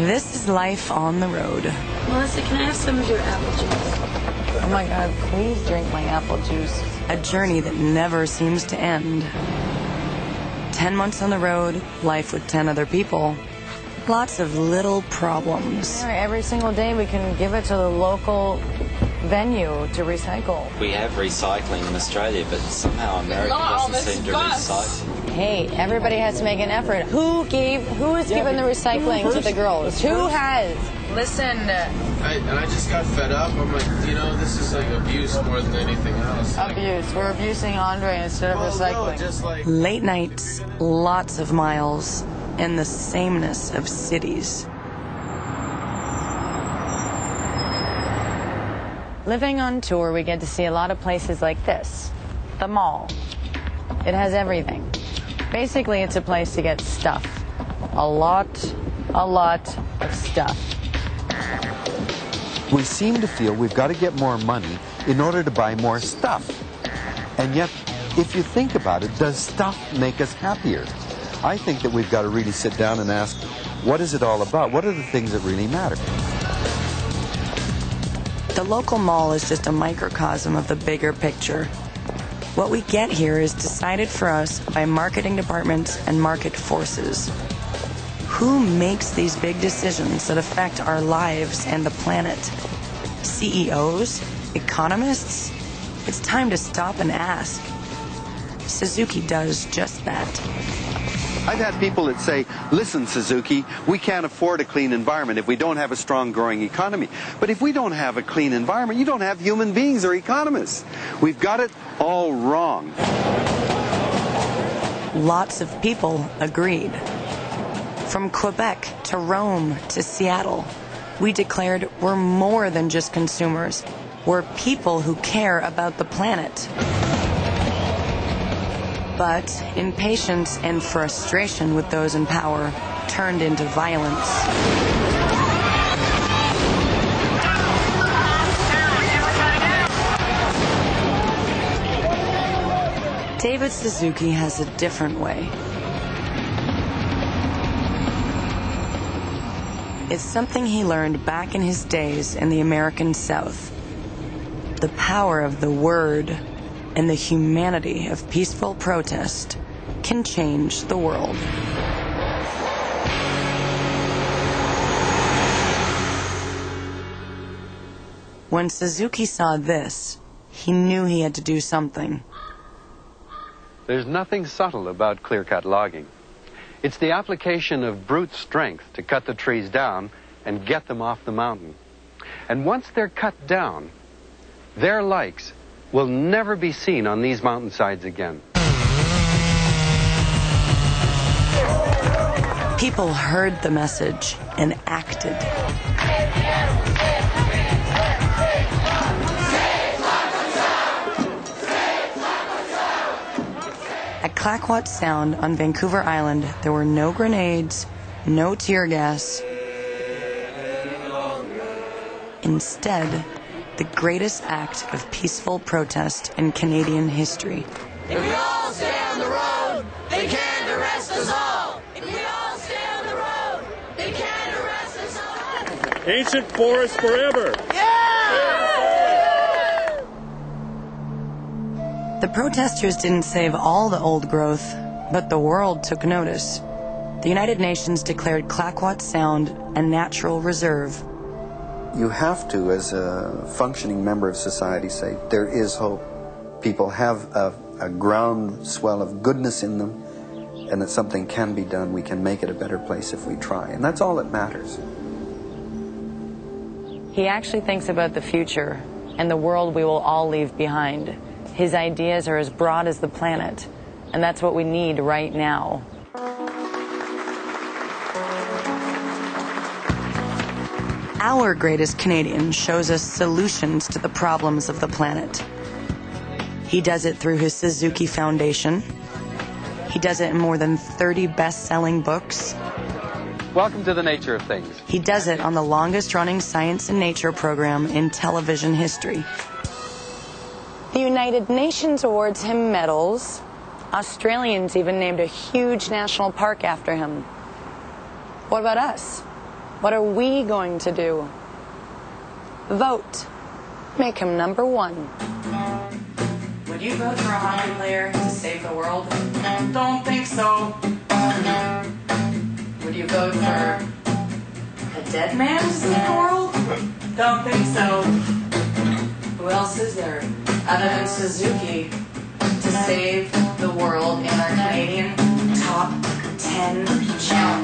This is life on the road. Melissa, can I have some of your apple juice? Oh my God, please drink my apple juice. A journey that never seems to end. 10 months on the road, life with 10 other people. Lots of little problems. Every single day we can give it to the local venue to recycle. We have recycling in Australia, but somehow America doesn't seem to recycle. Hey, everybody has to make an effort. Who has given the recycling to the girls? Who has? Listen. I just got fed up. I'm like, this is like abuse more than anything else. Abuse. We're abusing Andre instead of recycling. No, just like... Late nights, lots of miles, and the sameness of cities. Living on tour, we get to see a lot of places like this. The mall. It has everything. Basically, it's a place to get stuff. A lot of stuff. We seem to feel we've got to get more money in order to buy more stuff. And yet, if you think about it, does stuff make us happier? I think that we've got to really sit down and ask, what is it all about? What are the things that really matter? The local mall is just a microcosm of the bigger picture. What we get here is decided for us by marketing departments and market forces. Who makes these big decisions that affect our lives and the planet? CEOs? Economists? It's time to stop and ask. Suzuki does just that. I've had people that say, listen, Suzuki, we can't afford a clean environment if we don't have a strong growing economy. But if we don't have a clean environment, you don't have human beings or economists. We've got it all wrong. Lots of people agreed. From Quebec to Rome to Seattle, we declared we're more than just consumers. We're people who care about the planet. But impatience and frustration with those in power turned into violence. David Suzuki has a different way. It's something he learned back in his days in the American South. The power of the word and the humanity of peaceful protest can change the world. When Suzuki saw this, he knew he had to do something. There's nothing subtle about clear-cut logging. It's the application of brute strength to cut the trees down and get them off the mountain. And once they're cut down, their likes will never be seen on these mountainsides again. People heard the message and acted. At Clayoquot Sound on Vancouver Island, there were no grenades, no tear gas. Instead, the greatest act of peaceful protest in Canadian history. If we all stay on the road, they can't arrest us all. If we all stay on the road, they can't arrest us all. Ancient forest forever. The protesters didn't save all the old growth, but the world took notice. The United Nations declared Clayoquot Sound a natural reserve. You have to, as a functioning member of society, say, there is hope. People have a groundswell of goodness in them, and that something can be done. We can make it a better place if we try. And that's all that matters. He actually thinks about the future and the world we will all leave behind. His ideas are as broad as the planet, and that's what we need right now. Our greatest Canadian shows us solutions to the problems of the planet. He does it through his Suzuki Foundation. He does it in more than 30 best-selling books. Welcome to the nature of things. He does it on the longest-running science and nature program in television history. The United Nations awards him medals. Australians even named a huge national park after him. What about us? What are we going to do? Vote. Make him number one. Would you vote for a hockey player to save the world? Don't think so. Would you vote for a dead man to save the world? Don't think so. Who else is there other than Suzuki to save the world in our Canadian top 10 challenge?